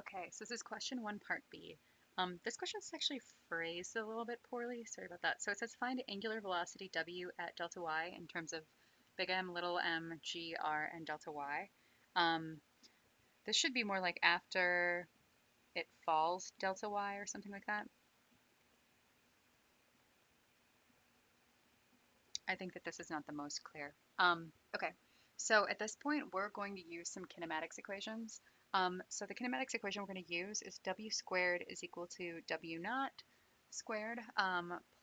Okay, so this is question 1, part B. This question is actually phrased a little bit poorly. Sorry about that. So it says find angular velocity w at delta y in terms of big M, little m, g, r, and delta y. Um, this should be more like after it falls delta y or something like that. I think that this is not the most clear. Okay, so at this point, we're going to use some kinematics equations. So the kinematics equation we're going to use is w squared is equal to w naught squared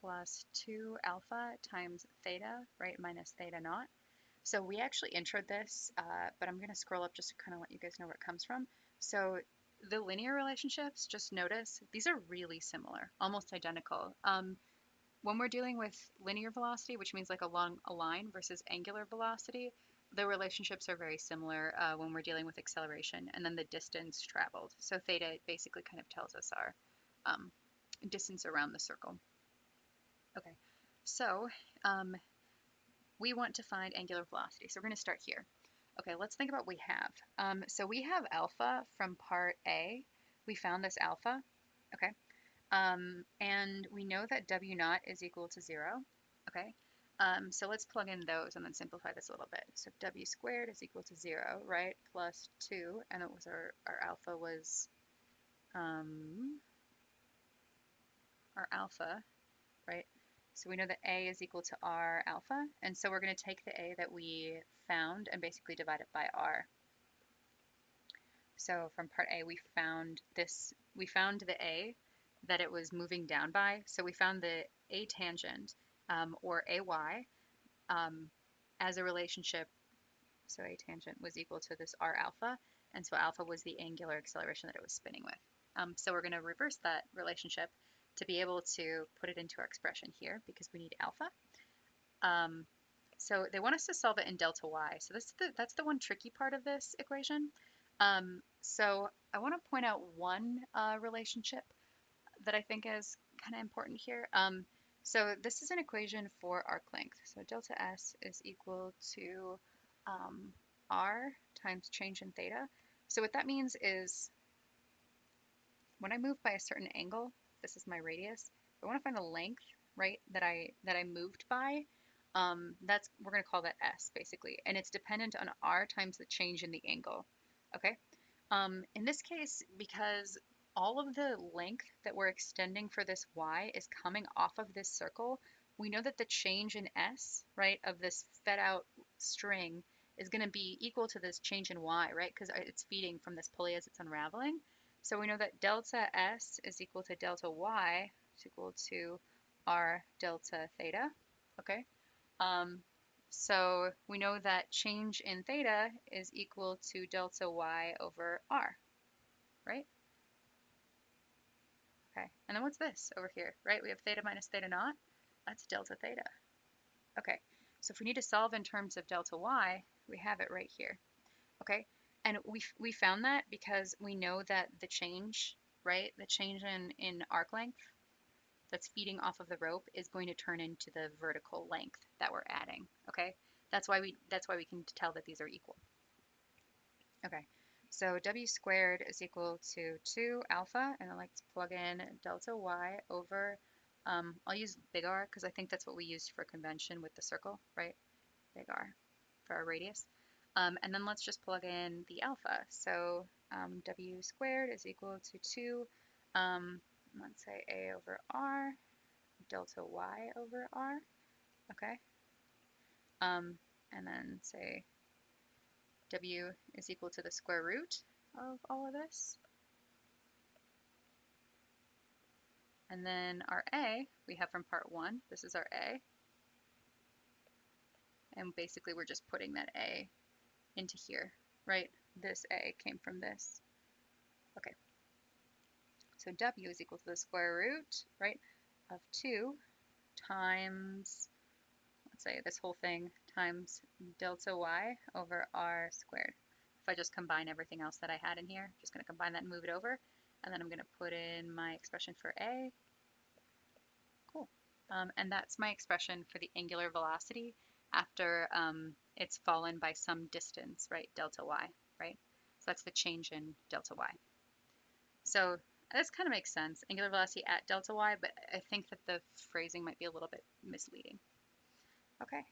plus 2 alpha times theta, right, minus theta naught. So we actually introed this, but I'm going to scroll up just to kind of let you guys know where it comes from. So the linear relationships, just notice, these are really similar, almost identical. When we're dealing with linear velocity, which means like along a line versus angular velocity, the relationships are very similar when we're dealing with acceleration and then the distance traveled. So theta basically kind of tells us our um, distance around the circle. Okay, so we want to find angular velocity. So we're going to start here. Okay, let's think about what we have. So we have alpha from part A. We found this alpha. Okay, and we know that W naught is equal to 0. Okay, so let's plug in those and then simplify this a little bit. So W squared is equal to 0, right? Plus 2, and it was our alpha was um, our alpha, right? So we know that A is equal to R alpha, and so we're going to take the A that we found and basically divide it by R. So from part A, we found the A that it was moving down by. So we found the A tangent, or AY, um, as a relationship. So A tangent was equal to this R alpha, and so alpha was the angular acceleration that it was spinning with. So we're going to reverse that relationship to be able to put it into our expression here because we need alpha. So they want us to solve it in delta y. So that's the one tricky part of this equation. So I want to point out one relationship that I think is kind of important here. So this is an equation for arc length. So delta S is equal to R times change in theta. So what that means is when I move by a certain angle, this is my radius, I want to find the length, right, that I moved by. We're going to call that S basically, and it's dependent on R times the change in the angle. Okay. In this case, because all of the length that we're extending for this y is coming off of this circle, we know that the change in S, right, of this fed out string is going to be equal to this change in y, right, because it's feeding from this pulley as it's unraveling. So we know that delta S is equal to delta y is equal to r delta theta, okay? So we know that change in theta is equal to delta y over r, right? Okay, and then what's this over here, right? We have theta minus theta naught. That's delta theta. Okay, so if we need to solve in terms of delta y, we have it right here. Okay, and we found that because we know that the change, right, the change in arc length that's feeding off of the rope is going to turn into the vertical length that we're adding. Okay, that's why we can tell that these are equal. Okay, so w squared is equal to 2 alpha, and then let's plug in delta y over, I'll use big R because I think that's what we used for convention with the circle, right? Big R for our radius. And then let's just plug in the alpha. So w squared is equal to 2, let's say a over r, delta y over r, okay? And then say w is equal to the square root of all of this. And then our a, we have from part 1, this is our a. And basically we're just putting that a into here, right? This a came from this. Okay, so w is equal to the square root, right, of 2 times, let's say this whole thing, times delta y over r squared. If I just combine everything else that I had in here, I'm just going to combine that and move it over, and then I'm going to put in my expression for a. Cool. And that's my expression for the angular velocity after it's fallen by some distance, right, delta y, right? So that's the change in delta y. So this kind of makes sense, angular velocity at delta y, but I think that the phrasing might be a little bit misleading. Okay,